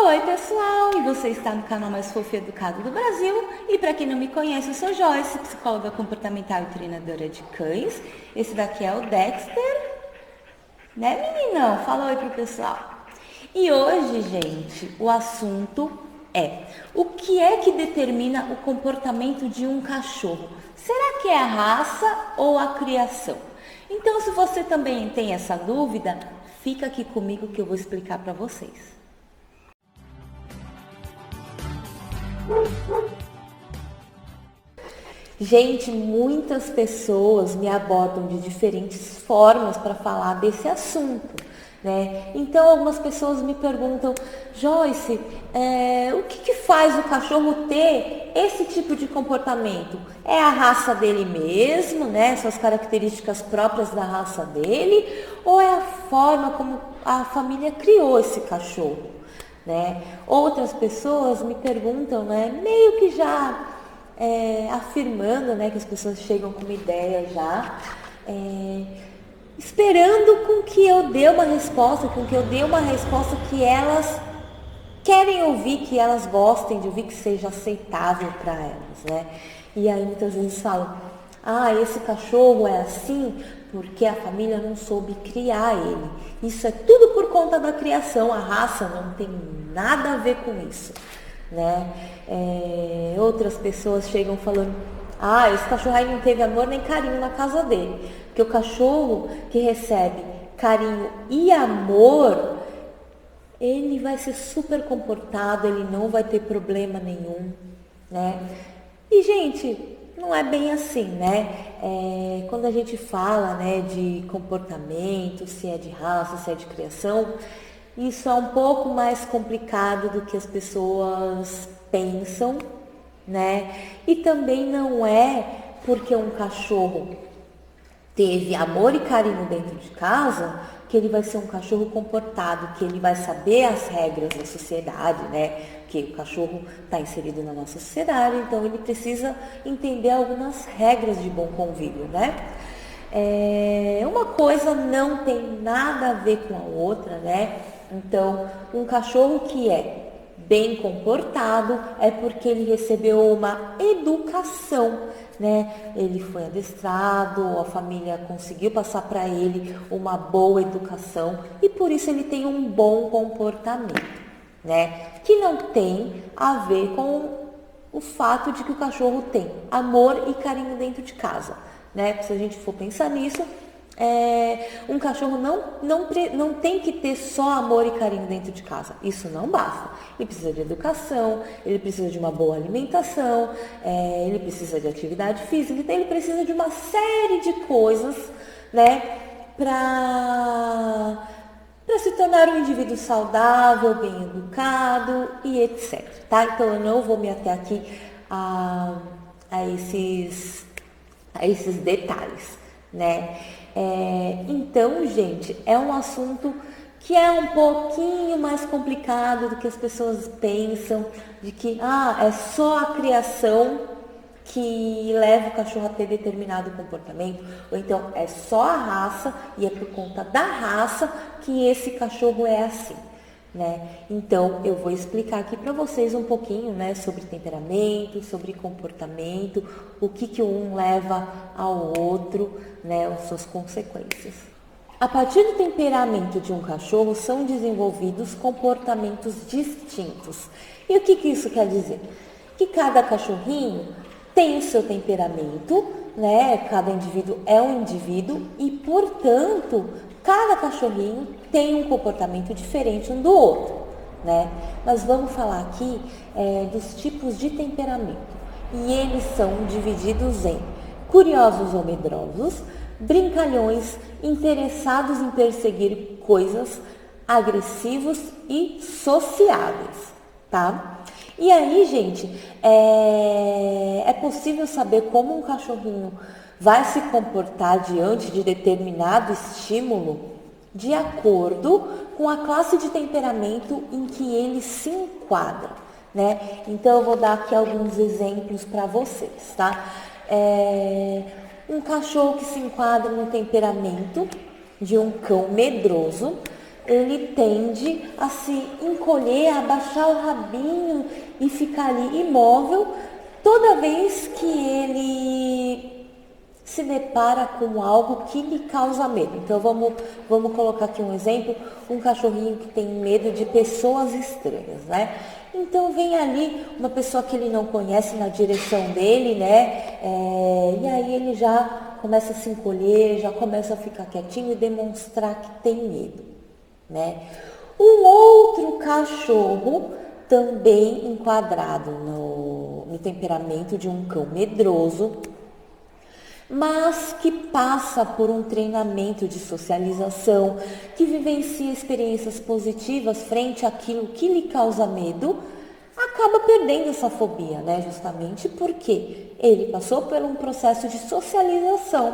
Oi pessoal, e você está no canal mais fofo e educado do Brasil. E para quem não me conhece, eu sou Joyce, psicóloga comportamental e treinadora de cães. Esse daqui é o Dexter, né meninão? Fala oi pro pessoal. E hoje, gente, o assunto é: o que é que determina o comportamento de um cachorro? Será que é a raça ou a criação? Então, se você também tem essa dúvida, fica aqui comigo que eu vou explicar para vocês. Gente, muitas pessoas me abordam de diferentes formas para falar desse assunto, né? Então, algumas pessoas me perguntam: Joyce, o que faz o cachorro ter esse tipo de comportamento? É a raça dele mesmo, né? São as características próprias da raça dele? Ou é a forma como a família criou esse cachorro? Né? Outras pessoas me perguntam, né, meio que já afirmando, né, que as pessoas chegam com uma ideia já, esperando com que eu dê uma resposta, que elas querem ouvir, que elas gostem de ouvir, que seja aceitável para elas, né? E aí muitas vezes falam: esse cachorro é assim porque a família não soube criar ele. Isso é tudo por conta da criação, a raça não tem nada a ver com isso, né? Outras pessoas chegam falando: esse cachorro aí não teve amor nem carinho na casa dele. Porque o cachorro que recebe carinho e amor, ele vai ser super comportado, ele não vai ter problema nenhum, né? E, gente, não é bem assim, né? Quando a gente fala, né, de comportamento, se é de raça, se é de criação, isso é um pouco mais complicado do que as pessoas pensam, né? E também não é porque um cachorro teve amor e carinho dentro de casa que ele vai ser um cachorro comportado, que ele vai saber as regras da sociedade, né? Porque o cachorro está inserido na nossa sociedade, então ele precisa entender algumas regras de bom convívio, né? Uma coisa não tem nada a ver com a outra, né? Então, um cachorro que é bem comportado é porque ele recebeu uma educação, né? Ele foi adestrado, a família conseguiu passar para ele uma boa educação e por isso ele tem um bom comportamento, né? Que não tem a ver com o fato de que o cachorro tem amor e carinho dentro de casa, né? Se a gente for pensar nisso, um cachorro não tem que ter só amor e carinho dentro de casa. Isso não basta. Ele precisa de educação, ele precisa de uma boa alimentação, ele precisa de atividade física, então ele precisa de uma série de coisas, né, para se tornar um indivíduo saudável, bem educado e etc. Tá? Então eu não vou me ater aqui a esses detalhes, né? Então, gente, é um assunto que é um pouquinho mais complicado do que as pessoas pensam, de que é só a criação que leva o cachorro a ter determinado comportamento, ou então é só a raça e é por conta da raça que esse cachorro é assim, né? Então eu vou explicar aqui para vocês um pouquinho, né, sobre temperamento, sobre comportamento, o que um leva ao outro, né, as suas consequências. A partir do temperamento de um cachorro são desenvolvidos comportamentos distintos. E o que isso quer dizer? Que cada cachorrinho tem o seu temperamento, né? Cada indivíduo é um indivíduo e, portanto, cada cachorrinho tem um comportamento diferente um do outro, né? Mas vamos falar aqui dos tipos de temperamento. E eles são divididos em curiosos ou medrosos, brincalhões, interessados em perseguir coisas, agressivos e sociáveis, tá? E aí, gente, é possível saber como um cachorrinho vai se comportar diante de determinado estímulo de acordo com a classe de temperamento em que ele se enquadra, né? Então, eu vou dar aqui alguns exemplos para vocês, tá? Um cachorro que se enquadra no temperamento de um cão medroso ele tende a se encolher, a abaixar o rabinho e ficar ali imóvel toda vez que ele se depara com algo que lhe causa medo. Então vamos colocar aqui um exemplo, um cachorrinho que tem medo de pessoas estranhas, né? Então vem ali uma pessoa que ele não conhece na direção dele, né? E aí ele já começa a se encolher, já começa a ficar quietinho e demonstrar que tem medo, né? Um outro cachorro também enquadrado no temperamento de um cão medroso, mas que passa por um treinamento de socialização, que vivencia experiências positivas frente àquilo que lhe causa medo, acaba perdendo essa fobia, né? Justamente porque ele passou por um processo de socialização,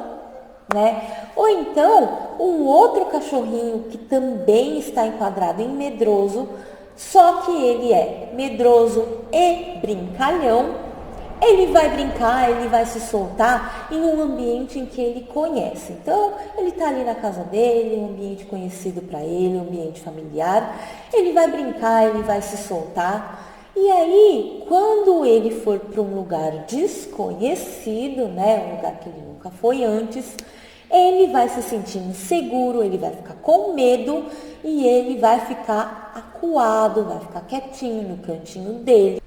né? Ou então, um outro cachorrinho que também está enquadrado em medroso, só que ele é medroso e brincalhão. Ele vai brincar, ele vai se soltar em um ambiente em que ele conhece. Então, ele está ali na casa dele, um ambiente conhecido para ele, um ambiente familiar. Ele vai brincar, ele vai se soltar. E aí, quando ele for para um lugar desconhecido, né, um lugar que ele nunca foi antes, ele vai se sentir inseguro, ele vai ficar com medo e ele vai ficar acuado, vai ficar quietinho no cantinho dele.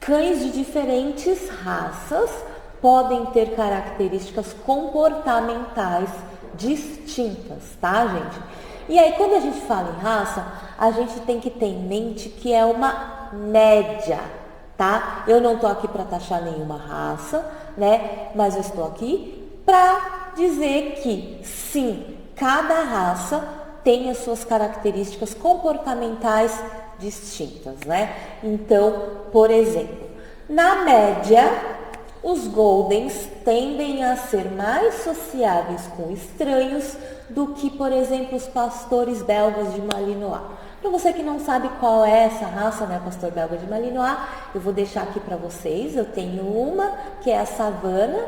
Cães de diferentes raças podem ter características comportamentais distintas, tá, gente? E aí, quando a gente fala em raça, a gente tem que ter em mente que é uma média, tá? Eu não tô aqui para taxar nenhuma raça, né? Mas eu estou aqui para dizer que, sim, cada raça tem as suas características comportamentais distintas, né? Então, por exemplo, na média, os Goldens tendem a ser mais sociáveis com estranhos do que, por exemplo, os pastores belgas de Malinois. Para você que não sabe qual é essa raça, né, pastor belga de Malinois, eu vou deixar aqui para vocês. Eu tenho uma, que é a Savana.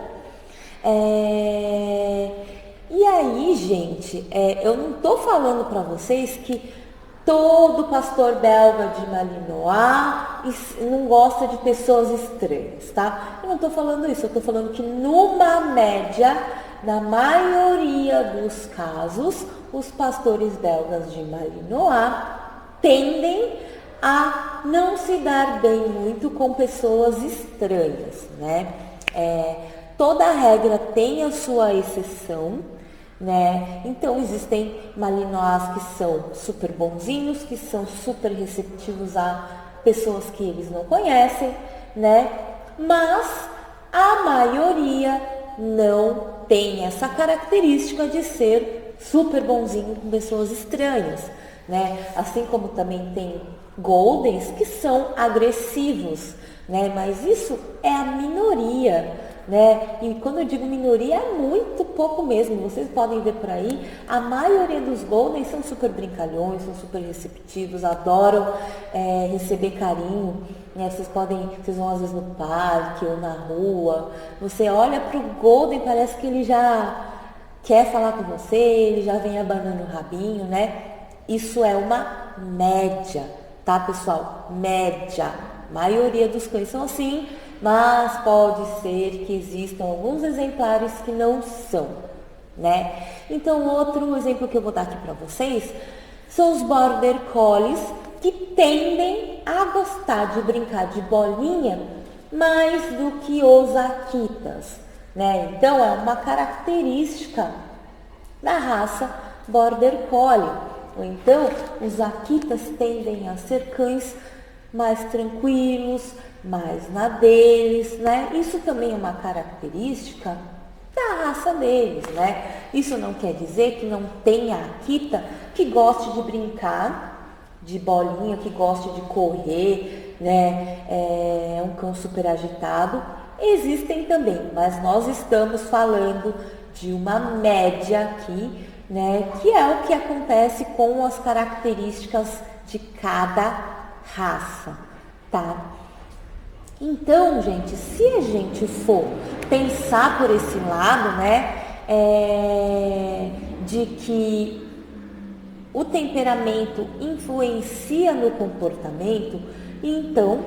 E aí, gente, eu não estou falando para vocês que todo pastor belga de Malinois não gosta de pessoas estranhas, tá? Eu não estou falando isso, eu estou falando que numa média, na maioria dos casos, os pastores belgas de Malinois tendem a não se dar bem muito com pessoas estranhas, né? Toda regra tem a sua exceção, né? Então existem Malinois que são super bonzinhos, que são super receptivos a pessoas que eles não conhecem, né? Mas a maioria não tem essa característica de ser super bonzinho com pessoas estranhas, né? Assim como também tem Goldens que são agressivos, né? Mas isso é a minoria, né? E quando eu digo minoria, é muito pouco mesmo. Vocês podem ver por aí, a maioria dos Goldens são super brincalhões, são super receptivos, adoram receber carinho, né? Vocês vão às vezes no parque ou na rua, você olha para o Golden, parece que ele já quer falar com você, ele já vem abanando o rabinho, né? Isso é uma média, tá, pessoal? Média. A maioria dos cães são assim, mas pode ser que existam alguns exemplares que não são, né? Então, outro exemplo que eu vou dar aqui para vocês são os Border Collies, que tendem a gostar de brincar de bolinha mais do que os Akitas, né? Então, é uma característica da raça Border Collie. Ou então, os Akitas tendem a ser cães mais tranquilos, mais na deles, né? Isso também é uma característica da raça deles, né? Isso não quer dizer que não tenha Akita que goste de brincar de bolinha, que goste de correr, né? É um cão super agitado. Existem também, mas nós estamos falando de uma média aqui, né? Que é o que acontece com as características de cada raça, tá? Então, gente, se a gente for pensar por esse lado, né, de que o temperamento influencia no comportamento, então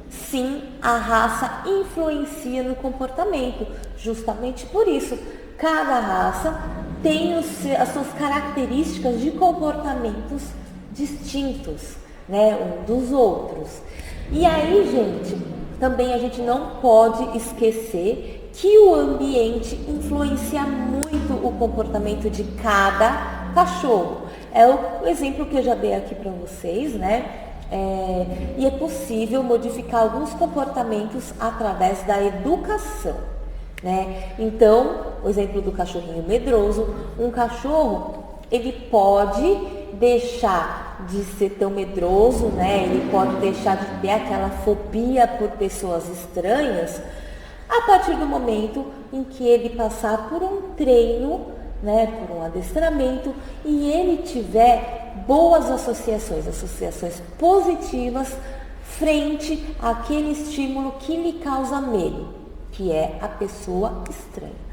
sim, a raça influencia no comportamento. Justamente por isso, cada raça tem as suas características de comportamentos distintos, né, um dos outros. E aí, gente, também a gente não pode esquecer que o ambiente influencia muito o comportamento de cada cachorro. É o exemplo que eu já dei aqui para vocês, né? E é possível modificar alguns comportamentos através da educação, né? Então, o exemplo do cachorrinho medroso, um cachorro, ele pode deixar de ser tão medroso, né? Ele pode deixar de ter aquela fobia por pessoas estranhas a partir do momento em que ele passar por um treino, né, por um adestramento, e ele tiver boas associações positivas frente àquele estímulo que lhe causa medo, que é a pessoa estranha.